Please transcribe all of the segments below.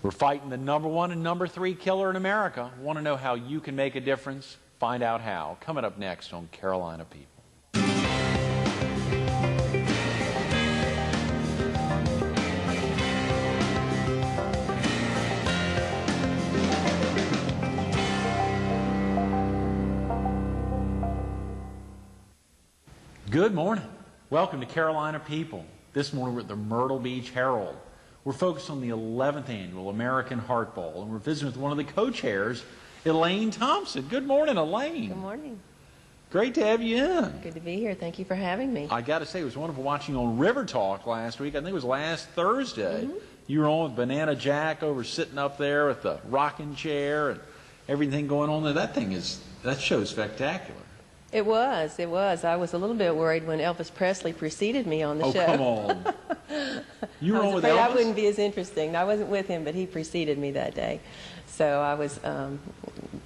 We're fighting the #1 and #3 killer in America. Want to know how you can make a difference? Find out how. Coming up next on Carolina People. Good morning. Welcome to Carolina People. This morning we're at the Myrtle Beach Herald. We're focused on the 11th Annual American Heart Bowl, and we're visiting with one of the co-chairs, Elaine Thompson. Good morning, Elaine. Good morning. Great to have you in. Good to be here. Thank you for having me. I got to say, it was wonderful watching you on River Talk last week. I think it was last Thursday. You were on with Banana Jack over sitting up there with the rocking chair and everything going on there. That show's spectacular. It was. I was a little bit worried when Elvis Presley preceded me on the show. Oh, come on. You were on with Elvis? I wouldn't be as interesting. I wasn't with him, but he preceded me that day. So I was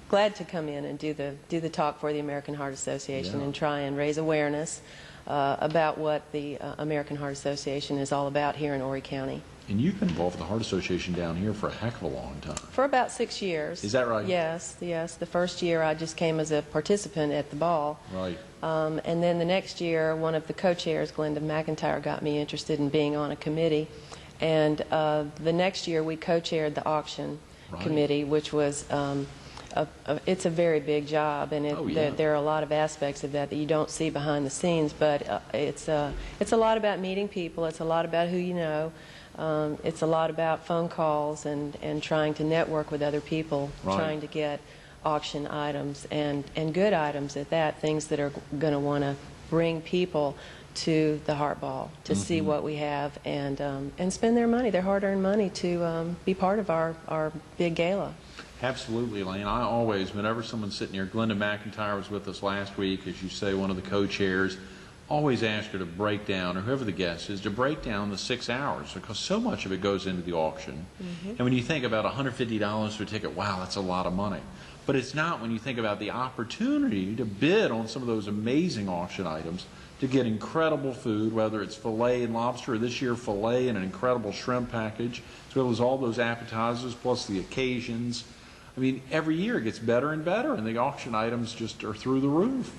glad to come in and do the talk for the American Heart Association and try and raise awareness about what the American Heart Association is all about here in Horry County. And you've been involved with the Heart Association down here for a heck of a long time. For about 6 years. Is that right? Yes. The first year I just came as a participant at the ball. Right. And then the next year, one of the co-chairs, Glenda McIntyre, got me interested in being on a committee. And the next year we co-chaired the auction committee, which was it's a very big job, and there are a lot of aspects of that you don't see behind the scenes. But it's a lot about meeting people. It's a lot about who you know. It's a lot about phone calls and trying to network with other people, trying to get auction items and good items at that, things that are going to want to bring people to the Heart Ball to see what we have and spend their money, their hard-earned money, to be part of our big gala. Absolutely, Elaine. I always, whenever someone's sitting here, Glenda McIntyre was with us last week, as you say, one of the co-chairs, always ask her to break down, or whoever the guest is, to break down the 6 hours, because so much of it goes into the auction. And when you think about $150 for a ticket, wow, that's a lot of money. But it's not when you think about the opportunity to bid on some of those amazing auction items, to get incredible food, whether it's filet and lobster, or this year filet and an incredible shrimp package, as well as all those appetizers, plus the occasions. I mean, every year it gets better and better, and the auction items just are through the roof.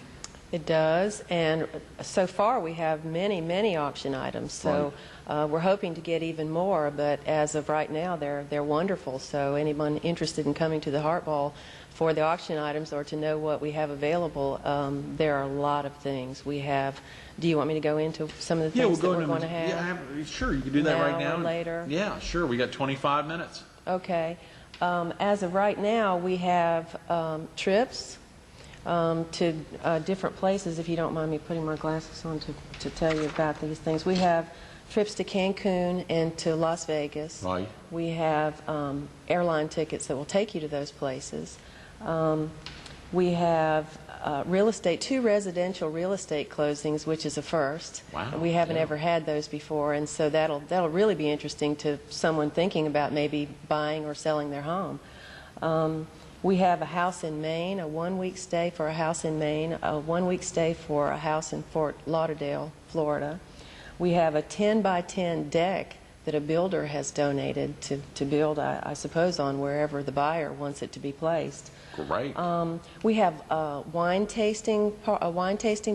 It does, and so far we have many, many auction items. So we're hoping to get even more, but as of right now, they're wonderful. So anyone interested in coming to the Heart Ball for the auction items or to know what we have available, there are a lot of things. We have. Do you want me to go into some of the things that we're going to have? Yeah, sure. You can do that right now. Or later. Yeah, sure. We got 25 minutes. Okay. As of right now, we have trips to different places. If you don't mind me putting my glasses on to tell you about these things. We have trips to Cancun and to Las Vegas. Right. We have airline tickets that will take you to those places. We have two residential real estate closings, which is a first. Wow. We haven't ever had those before, and so that'll really be interesting to someone thinking about maybe buying or selling their home. We have a house in Maine, a 1-week stay for a house in Maine, a 1-week stay for a house in Fort Lauderdale, Florida. We have a 10-by-10 deck that a builder has donated to build, I suppose, on wherever the buyer wants it to be placed. Great. We have a wine tasting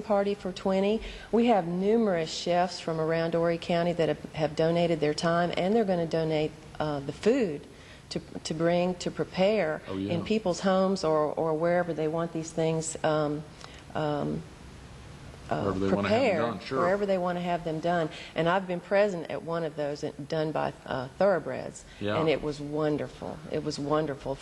party for 20. We have numerous chefs from around Horry County that have donated their time, and they're going to donate the food to bring, to prepare in people's homes or wherever they want these things prepared, wherever they want to have them done. And I've been present at one of those done by Thoroughbreds, and it was wonderful. It was wonderful.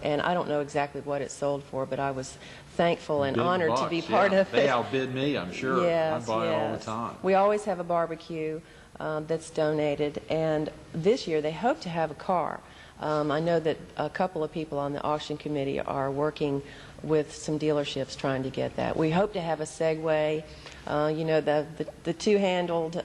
And I don't know exactly what it sold for, but I was thankful and honored to be part of it. They outbid me, I'm sure. Yes, I buy it all the time. We always have a barbecue that's donated, and this year they hope to have a car. I know that a couple of people on the auction committee are working with some dealerships trying to get that. We hope to have a Segway, you know, the two-handled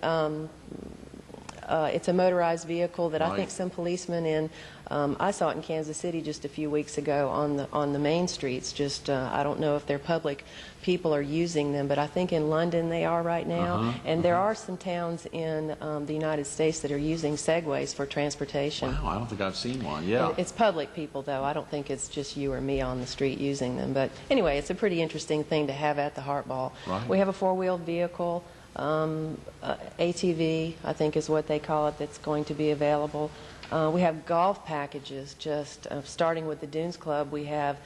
it's a motorized vehicle that I Right. think some policemen in, I saw it in Kansas City just a few weeks ago on the main streets. Just I don't know if they're public people are using them, but I think in London they are right now. And there are some towns in the United States that are using Segways for transportation. Wow, I don't think I've seen one. Yeah. It's public people, though. I don't think it's just you or me on the street using them. But anyway, it's a pretty interesting thing to have at the Heart Ball. Right. We have a four-wheeled vehicle, ATV, I think is what they call it, that's going to be available. We have golf packages, just starting with the Dunes Club. We have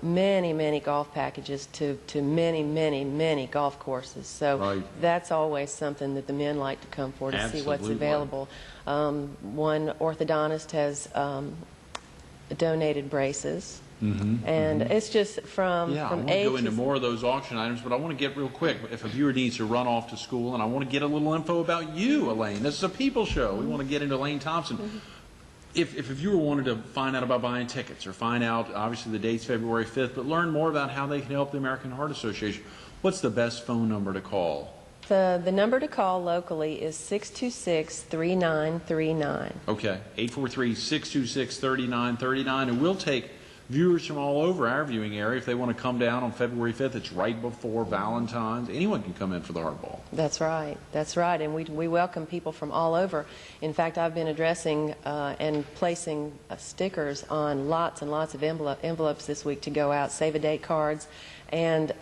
many golf packages to many golf courses. So Right. that's always something that the men like to come for, to see what's Absolutely. available. One orthodontist has donated braces. And it's just from Yeah, I want A to go into to more of those auction items, but I want to get real quick. If a viewer needs to run off to school, and I want to get a little info about you, Elaine. This is a people show. We want to get into Elaine Thompson. If a viewer wanted to find out about buying tickets, or find out, obviously the date's February 5th, but learn more about how they can help the American Heart Association, what's the best phone number to call? The number to call locally is 626-3939. Okay, 843-626-3939, and we'll take viewers from all over our viewing area. If they want to come down on February 5th, it's right before Valentine's. Anyone can come in for the Heart Ball. That's right. That's right. And we welcome people from all over. In fact, I've been addressing and placing stickers on lots and lots of envelopes this week to go out, save-a-date cards, and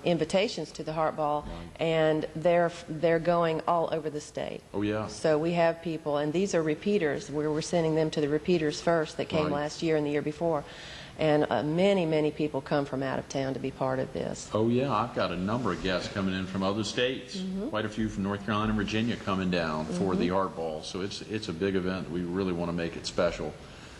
invitations to the Heart Ball, and they're going all over the state. Oh, yeah. So we have people, and these are repeaters. We're sending them to the repeaters first that came Right. last year and the year before. And many people come from out of town to be part of this. Oh, yeah, I've got a number of guests coming in from other states. Quite a few from North Carolina and Virginia coming down for the Heart Ball. So it's a big event. We really want to make it special.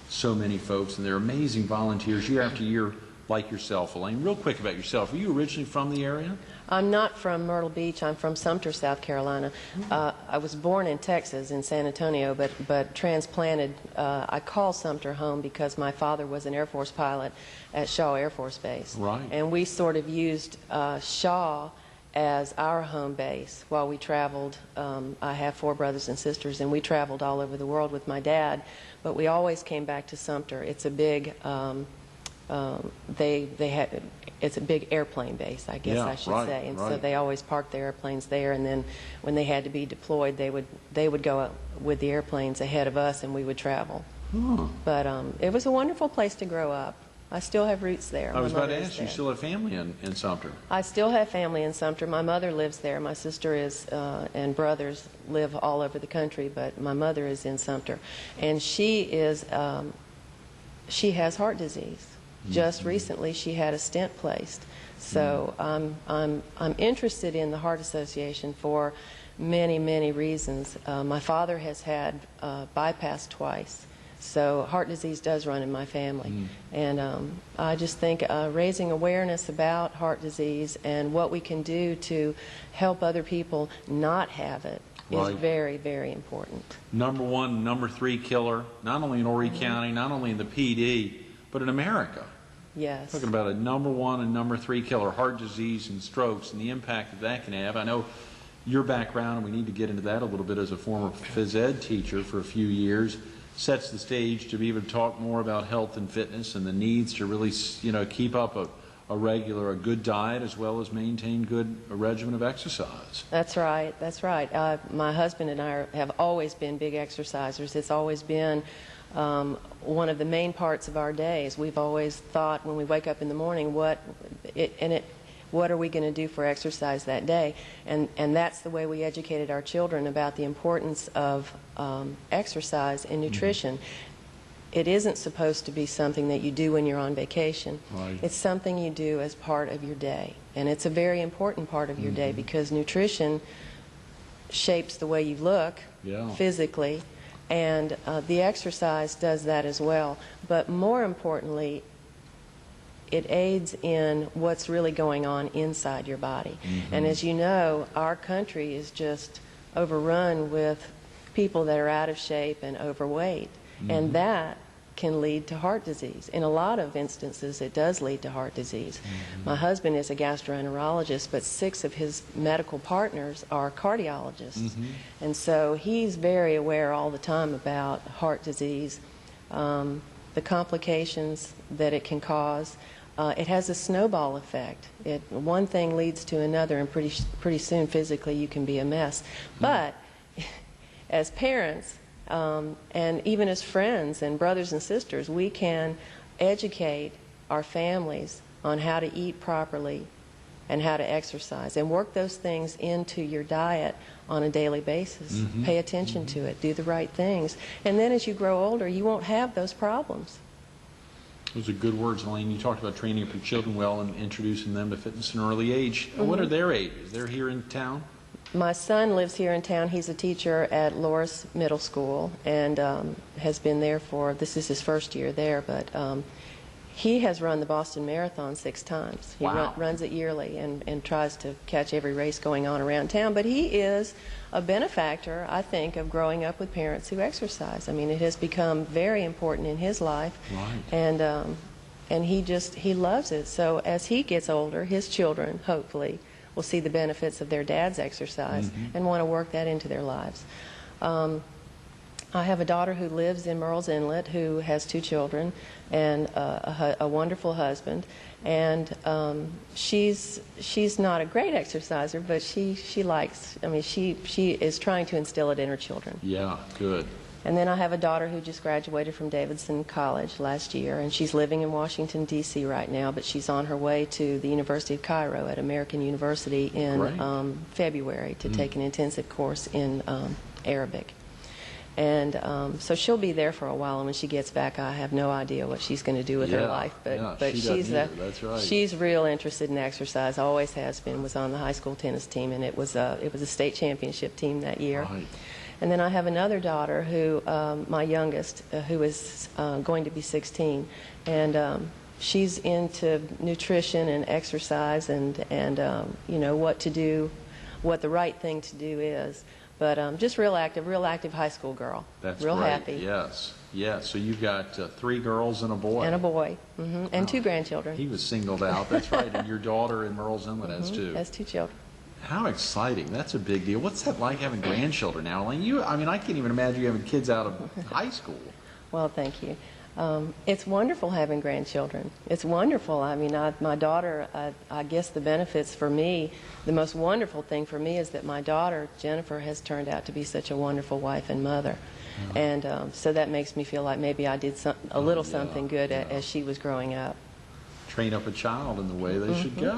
So many folks, and they're amazing volunteers year after year, like yourself, Elaine. Real quick about yourself. Were you originally from the area? I'm not from Myrtle Beach. I'm from Sumter, South Carolina. I was born in Texas, in San Antonio, but transplanted. I call Sumter home because my father was an Air Force pilot at Shaw Air Force Base. Right. And we sort of used Shaw as our home base while we traveled. I have 4 brothers and sisters, and we traveled all over the world with my dad, but we always came back to Sumter. It's a big it's a big airplane base, I guess I should say, and so they always parked their airplanes there, and then when they had to be deployed, they would go up with the airplanes ahead of us, and we would travel. But it was a wonderful place to grow up. I still have roots there. I was My about to mother is ask, you there. still have family in Sumter? I still have family in Sumter. My mother lives there. My sister is and brothers live all over the country, but my mother is in Sumter, and she has heart disease. Just recently, she had a stent placed. So I'm interested in the Heart Association for many reasons. My father has had bypass twice, so heart disease does run in my family. And I just think raising awareness about heart disease and what we can do to help other people not have it is very important. Number 1, number 3 killer, not only in Horry County, not only in the PD, but in America. Yes. Talking about a number 1 and number 3 killer, heart disease and strokes, and the impact that can have. I know your background, and we need to get into that a little bit, as a former phys ed teacher for a few years, sets the stage to be able to talk more about health and fitness and the needs to really, keep up a good diet, as well as maintain a regimen of exercise. That's right. That's right. My husband and I have always been big exercisers. It's always been one of the main parts of our days. We've always thought when we wake up in the morning, what are we going to do for exercise that day? And that's the way we educated our children about the importance of exercise and nutrition. It isn't supposed to be something that you do when you're on vacation. It's something you do as part of your day. And it's a very important part of your day, because nutrition shapes the way you look physically, and the exercise does that as well. But more importantly, it aids in what's really going on inside your body. And as you know, our country is just overrun with people that are out of shape and overweight. And that can lead to heart disease. In a lot of instances, it does lead to heart disease. My husband is a gastroenterologist, but 6 of his medical partners are cardiologists. And so he's very aware all the time about heart disease, the complications that it can cause. It has a snowball effect. One thing leads to another, and pretty soon physically you can be a mess. But as parents, and even as friends and brothers and sisters, we can educate our families on how to eat properly and how to exercise, and work those things into your diet on a daily basis. Pay attention to it. Do the right things. And then as you grow older, you won't have those problems. Those are good words, Elaine. You talked about training up your children well and introducing them to fitness at an early age. What are their ages? They're here in town? My son lives here in town. He's a teacher at Loris Middle School and has been there this is his first year there, but he has run the Boston Marathon 6 times. He runs it yearly and tries to catch every race going on around town. But he is a benefactor, I think, of growing up with parents who exercise. I mean, it has become very important in his life. And he loves it. So as he gets older, his children, hopefully, will see the benefits of their dad's exercise and want to work that into their lives. I have a daughter who lives in Murrells Inlet who has 2 children and a wonderful husband. And she's not a great exerciser, but she likes, I mean, she is trying to instill it in her children. Yeah, good. And then I have a daughter who just graduated from Davidson College last year, and she's living in Washington, D.C. right now, but she's on her way to the University of Cairo at American University in February to take an intensive course in Arabic. And so she'll be there for a while, and when she gets back, I have no idea what she's going to do with her life. But she's real interested in exercise, always has been, was on the high school tennis team, and it was a state championship team that year. And then I have another daughter who, my youngest, who is going to be 16, and she's into nutrition and exercise and you know, what to do, what the right thing to do is. But just real active high school girl. That's real great. Happy. Yes, yes. So you've got 3 girls and a boy. And a boy, and 2 grandchildren. He was singled out. That's right. And your daughter in Murrells Inlet has 2. Has 2 children. How exciting! That's a big deal. What's that like having grandchildren now, Elaine? I mean, I can't even imagine you having kids out of high school. Well, thank you. It's wonderful having grandchildren. It's wonderful. I mean, my daughter, I guess the benefits for me, the most wonderful thing for me is that my daughter, Jennifer, has turned out to be such a wonderful wife and mother. And so that makes me feel like maybe I did a little something good as she was growing up. Train up a child in the way they should go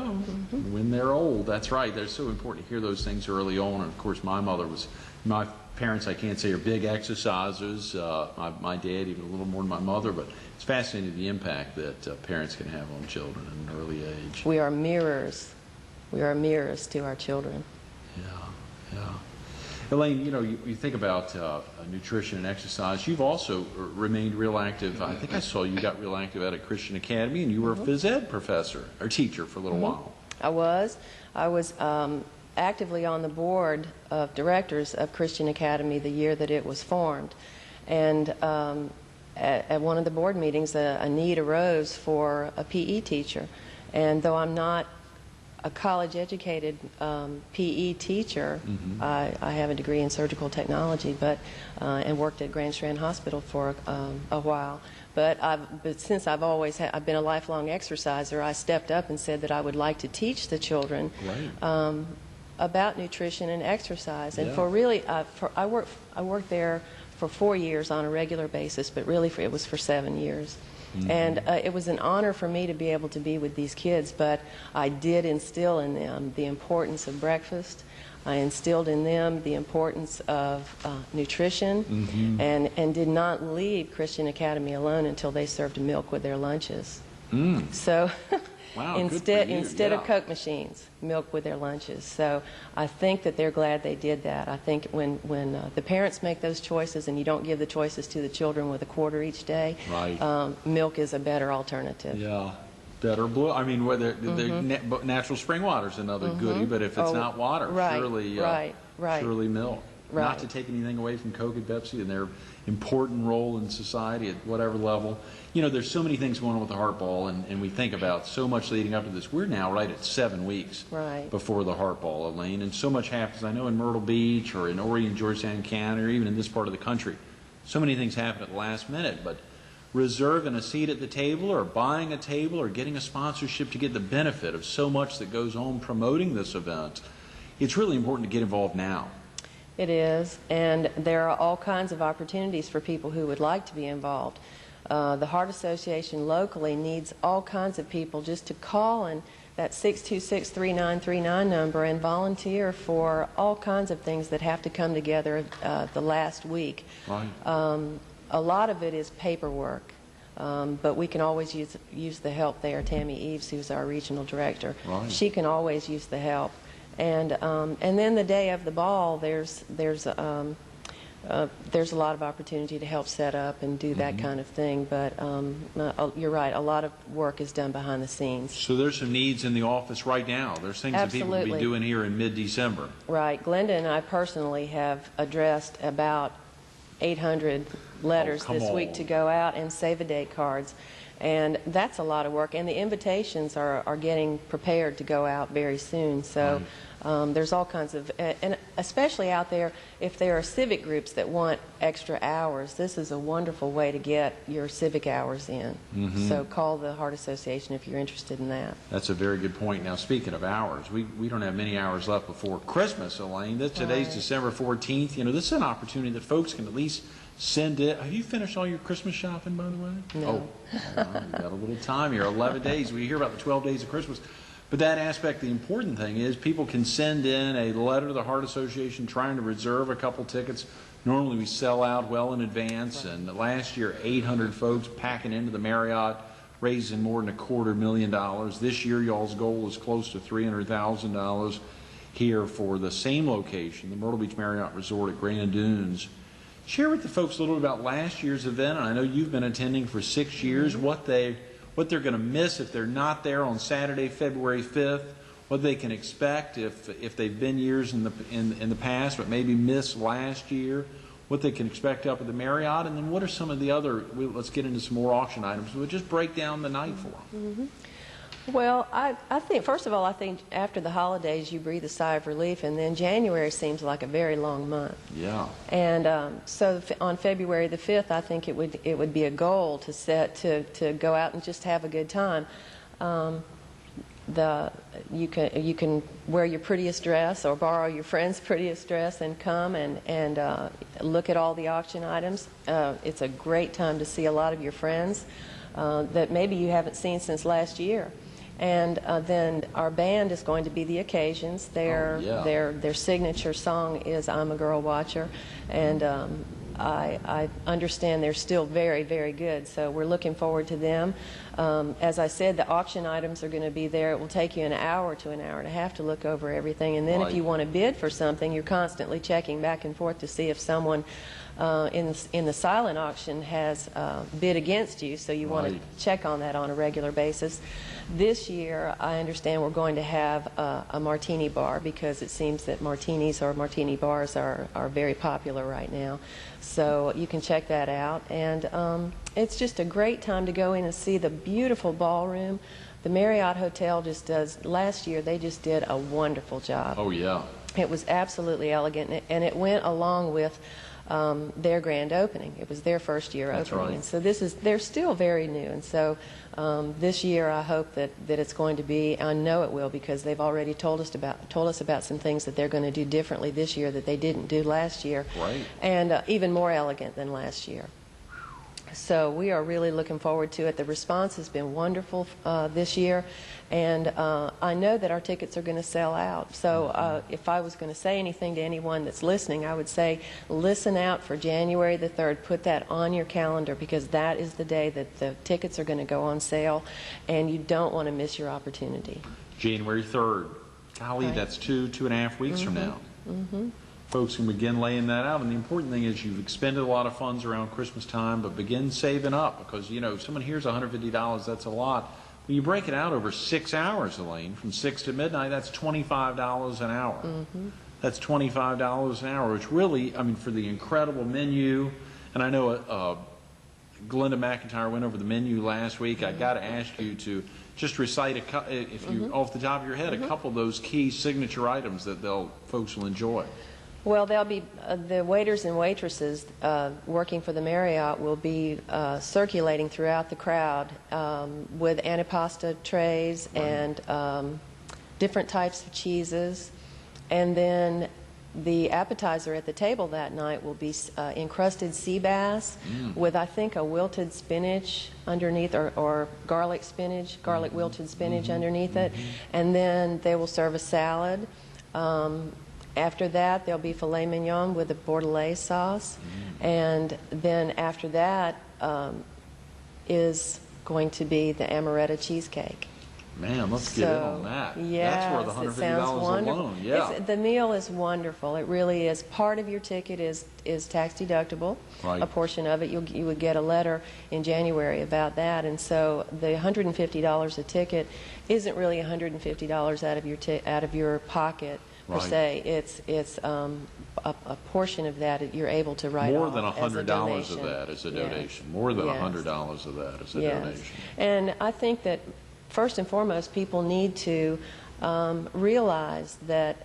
when they're old. That's right. They're so important to hear those things early on. And of course, my parents, I can't say, are big exercisers. My dad, even a little more than my mother. But it's fascinating the impact that parents can have on children at an early age. We are mirrors. We are mirrors to our children. Yeah. Elaine, you know, you think about nutrition and exercise. You've also remained real active. I think I saw you got real active out at Christian Academy, and you were a phys ed professor or teacher for a little while. I was actively on the board of directors of Christian Academy the year that it was formed. And at one of the board meetings, a need arose for a PE teacher. And though I'm not a college-educated PE teacher, I have a degree in surgical technology, and worked at Grand Strand Hospital for a while. But since I've been a lifelong exerciser, I stepped up and said that I would like to teach the children about nutrition and exercise. And I worked there for 4 years on a regular basis, but really it was for 7 years. And it was an honor for me to be able to be with these kids, but I did instill in them the importance of breakfast. I instilled in them the importance of nutrition, and did not leave Christian Academy alone until they served milk with their lunches. So wow, instead of Coke machines, milk with their lunches. So I think that they're glad they did that. I think when the parents make those choices and you don't give the choices to the children with a quarter each day, milk is a better alternative. Yeah. Better blue. I mean, whether natural spring water is another goodie, but if it's not water, surely milk. Not to take anything away from Coke and Pepsi, and important role in society at whatever level. You know, there's so many things going on with the Heart Ball, and we think about so much leading up to this. We're now right at 7 weeks before the Heart Ball, Elaine, and so much happens. I know in Myrtle Beach or in Horry and Georgetown County or even in this part of the country, so many things happen at the last minute, but reserving a seat at the table or buying a table or getting a sponsorship to get the benefit of so much that goes on promoting this event, it's really important to get involved now. It is, and there are all kinds of opportunities for people who would like to be involved. The Heart Association locally needs all kinds of people just to call and that 626-3939 number and volunteer for all kinds of things that have to come together the last week. Right. A lot of it is paperwork, but we can always use the help there. Tammy Eves, who's our regional director, she can always use the help. And then the day of the ball, there's a lot of opportunity to help set up and do that kind of thing. But you're right, a lot of work is done behind the scenes. So there's some needs in the office right now. There's things that people will be doing here in mid-December. Right. Glenda and I personally have addressed about 800 letters this week to go out and save-a-date cards. And that's a lot of work. And the invitations are getting prepared to go out very soon. So there's all kinds of, and especially out there, if there are civic groups that want extra hours, this is a wonderful way to get your civic hours in. So call the Heart Association if you're interested in that. That's a very good point. Now, speaking of hours, we don't have many hours left before Christmas, Elaine. Today's December 14th. You know, this is an opportunity that folks can at least send it. Have you finished all your Christmas shopping, by the way? No. Oh, well, you got a little time here. 11 days. We hear about the 12 days of Christmas. But that aspect, the important thing is people can send in a letter to the Heart Association trying to reserve a couple tickets. Normally we sell out well in advance, and last year 800 folks packing into the Marriott, raising more than $250,000. This year y'all's goal is close to $300,000 here for the same location, the Myrtle Beach Marriott Resort at Grand Dunes. Share with the folks a little bit about last year's event, and I know you've been attending for 6 years, what they're going to miss if they're not there on Saturday, February 5th, what they can expect if they've been years in the past but maybe missed last year, what they can expect up at the Marriott, and then what are some of the other, let's get into some more auction items, we'll just break down the night for them. Well, I think, first of all, I think after the holidays you breathe a sigh of relief, and then January seems like a very long month. Yeah. And so on February the 5th, I think it would be a goal to set to go out and just have a good time. You can wear your prettiest dress or borrow your friend's prettiest dress and come and look at all the auction items. It's a great time to see a lot of your friends that maybe you haven't seen since last year. And then our band is going to be the Occasions. Their signature song is "I'm a Girl Watcher," and I understand they're still very, very good. So we're looking forward to them. As I said, the auction items are going to be there. It will take you an hour to an hour and a half to look over everything. And then if you want to bid for something, you're constantly checking back and forth to see if someone in the silent auction has bid against you. So you want to check on that on a regular basis. This year, I understand we're going to have a martini bar because it seems that martinis or martini bars are very popular right now. So you can check that out. And it's just a great time to go in and see the beautiful ballroom. The Marriott Hotel just does, last year they just did a wonderful job. Oh, yeah. It was absolutely elegant, and it went along with their grand opening. It was their first year opening. And so they're still very new. And so this year I hope that it's going to be, I know it will because they've already told us about some things that they're going to do differently this year that they didn't do last year. Right. And even more elegant than last year. So we are really looking forward to it. The response has been wonderful this year, and I know that our tickets are going to sell out. So if I was going to say anything to anyone that's listening, I would say listen out for January the 3rd. Put that on your calendar because that is the day that the tickets are going to go on sale, and you don't want to miss your opportunity. January 3rd. Golly, that's 2.5 weeks from now. Folks can begin laying that out, and the important thing is you've expended a lot of funds around Christmas time, but begin saving up because, you know, if someone hears $150, that's a lot. When you break it out over 6 hours, Elaine, from 6 to midnight, that's $25 an hour. That's $25 an hour, which really, I mean, for the incredible menu And I know Glenda McIntyre went over the menu last week. I got to ask you to just recite, if you off the top of your head, a couple of those key signature items that folks will enjoy. Well, there'll be the waiters and waitresses working for the Marriott will be circulating throughout the crowd with antipasta trays and different types of cheeses. And then the appetizer at the table that night will be encrusted sea bass with, I think, a wilted spinach underneath, or garlic spinach, garlic wilted spinach underneath it. And then they will serve a salad. After that, there'll be filet mignon with a bordelaise sauce. And then after that is going to be the amaretto cheesecake. Man, let's get in on that. Yes, that's worth $150 alone. The meal is wonderful. It really is. Part of your ticket is tax deductible. Right. A portion of it, you would get a letter in January about that. And so the $150 a ticket isn't really $150 out of your pocket per se. It's a portion of that you're able to write more off than as a $100 donation. of that is a Yes. donation. More than Yes. $100 of that is a Yes. donation. And I think that first and foremost, people need to realize that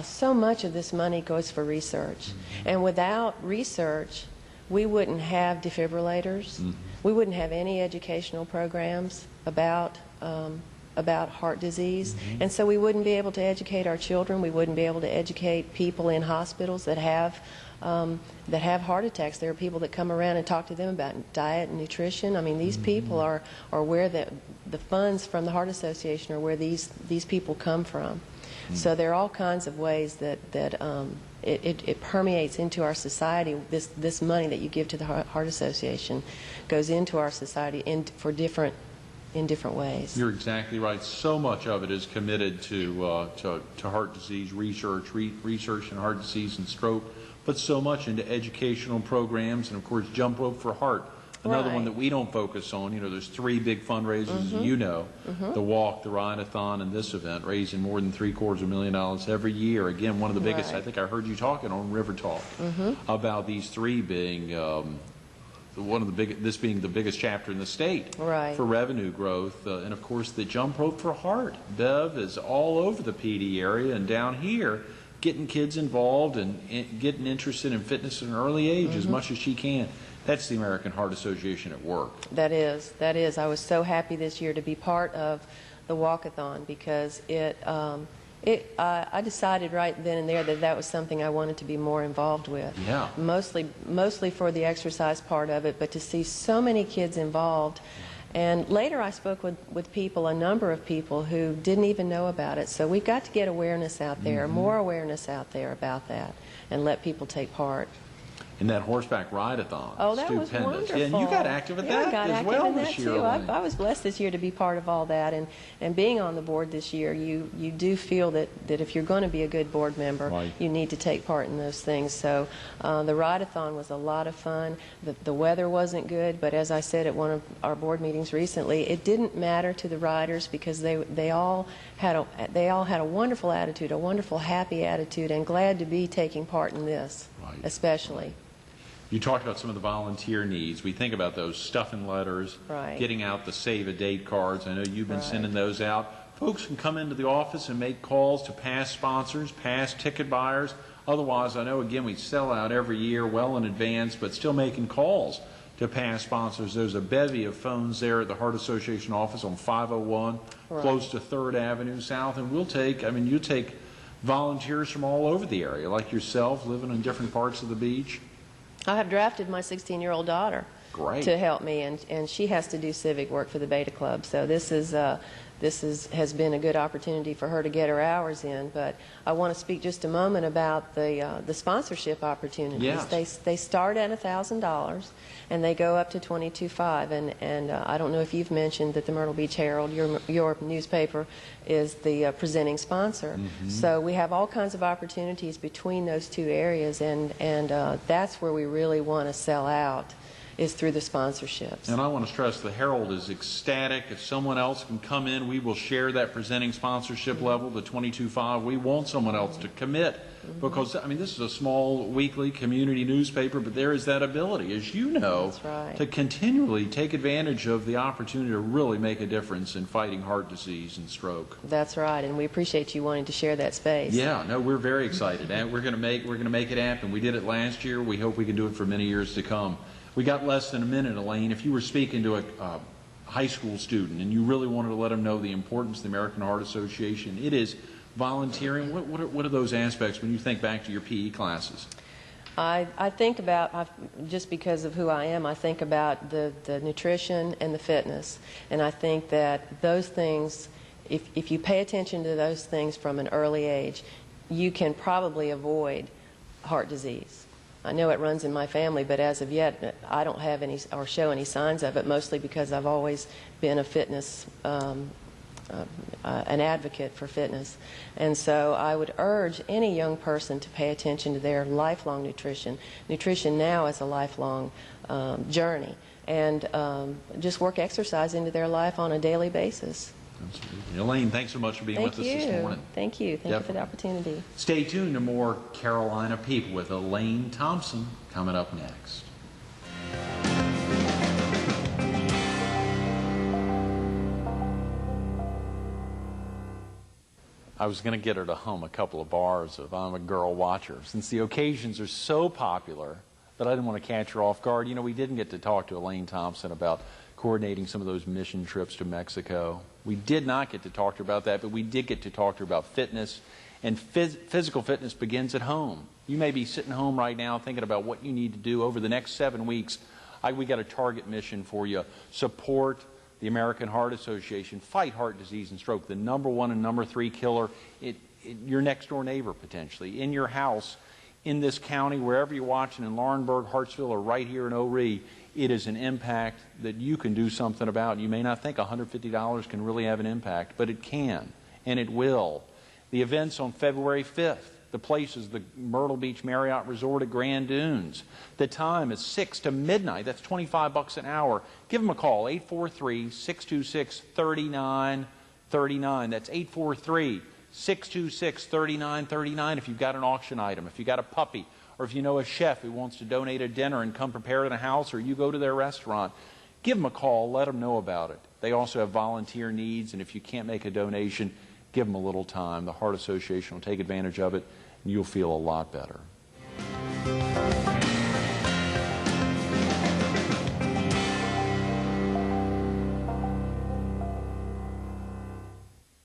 so much of this money goes for research. And without research, we wouldn't have defibrillators. We wouldn't have any educational programs about heart disease. And so we wouldn't be able to educate our children. We wouldn't be able to educate people in hospitals that have heart attacks. There are people that come around and talk to them about diet and nutrition. I mean, these people are where the funds from the Heart Association are where these people come from. So there are all kinds of ways that it permeates into our society. This money that you give to the Heart Association goes into our society in different ways. You're exactly right. So much of it is committed to heart disease research in heart disease and stroke, but so much into educational programs, and of course Jump Rope for Heart. Another one that we don't focus on. You know, there's three big fundraisers, you know, the walk, the ride-a-thon, and this event, raising more than $750,000 every year. Again, one of the biggest. I think I heard you talking on River Talk about these three being this being the biggest chapter in the state for revenue growth, and of course the Jump Rope for Heart. Bev is all over the PD area and down here, getting kids involved and getting interested in fitness at an early age as much as she can. That's the American Heart Association at work. That is. I was so happy this year to be part of the walkathon because I decided right then and there that was something I wanted to be more involved with. Yeah. Mostly for the exercise part of it, but to see so many kids involved. And later I spoke with people, a number of people who didn't even know about it. So we've got to get awareness out there, more awareness out there about that, and let people take part. In that horseback ride-a-thon. Oh, that was stupendous. wonderful. Yeah, and you got active at that as well this year. I was blessed this year to be part of all that, and being on the board this year, you do feel that if you're going to be a good board member, you need to take part in those things. So the ride-a-thon was a lot of fun. The weather wasn't good, but as I said at one of our board meetings recently, it didn't matter to the riders because they all had a wonderful attitude, a wonderful happy attitude, and glad to be taking part in this, especially. You talked about some of the volunteer needs. We think about those stuffing letters, getting out the save-a-date cards. I know you've been sending those out. Folks can come into the office and make calls to past sponsors, past ticket buyers. Otherwise, I know, again, we sell out every year well in advance, but still making calls to past sponsors. There's a bevy of phones there at the Heart Association office on 501, close to 3rd Avenue South. And you take volunteers from all over the area, like yourself, living in different parts of the beach. I have drafted my 16-year-old daughter to help me, and she has to do civic work for the Beta Club. So this has been a good opportunity for her to get her hours in. But I want to speak just a moment about the sponsorship opportunities. Yes. They start at $1,000 and they go up to $22,500. And I don't know if you've mentioned that the Myrtle Beach Herald, your newspaper, is the presenting sponsor. So we have all kinds of opportunities between those two areas, and that's where we really want to sell out. is through the sponsorships. And I want to stress the Herald is ecstatic. If someone else can come in, we will share that presenting sponsorship level, the 22.5. We want someone else to commit because, I mean, this is a small weekly community newspaper, but there is that ability, as you know, That's right. to continually take advantage of the opportunity to really make a difference in fighting heart disease and stroke. That's right, and we appreciate you wanting to share that space. Yeah, no, we're very excited, and we're going to make it happen. We did it last year. We hope we can do it for many years to come. We got less than a minute, Elaine. If you were speaking to a high school student and you really wanted to let them know the importance of the American Heart Association, it is volunteering. What are those aspects when you think back to your PE classes? I think about, just because of who I am, I think about the nutrition and the fitness. And I think that those things, if you pay attention to those things from an early age, you can probably avoid heart disease. I know it runs in my family, but as of yet, I don't have any or show any signs of it, mostly because I've always been a fitness an advocate for fitness. And so I would urge any young person to pay attention to their lifelong nutrition. Nutrition now is a lifelong journey, and just work exercise into their life on a daily basis. Absolutely. Elaine, thanks so much for being with us this morning. Thank you. Thank you for the opportunity. Stay tuned to more Carolina People with Elaine Thompson coming up next. I was going to get her to hum a couple of bars of I'm a Girl Watcher, since the occasions are so popular, but I didn't want to catch her off guard. You know, we didn't get to talk to Elaine Thompson about coordinating some of those mission trips to Mexico. We did not get to talk to her about that, but we did get to talk to her about fitness, and physical fitness begins at home. You may be sitting home right now thinking about what you need to do over the next 7 weeks. We got a target mission for you. Support the American Heart Association. Fight heart disease and stroke, the #1 and #3 killer. Your next door neighbor, potentially, in your house, in this county, wherever you're watching, in Laurinburg, Hartsville, or right here in O'Ree. It is an impact that you can do something about. You may not think $150 can really have an impact, but it can, and it will. The event's on February 5th. The place is the Myrtle Beach Marriott Resort at Grand Dunes. The time is 6 to midnight. That's $25 an hour. Give them a call, 843-626-3939. That's 843-626-3939 if you've got an auction item, if you've got a puppy, or if you know a chef who wants to donate a dinner and come prepare it in a house, or you go to their restaurant. Give them a call. Let them know about it. They also have volunteer needs, and if you can't make a donation, give them a little time. The Heart Association will take advantage of it, and you'll feel a lot better.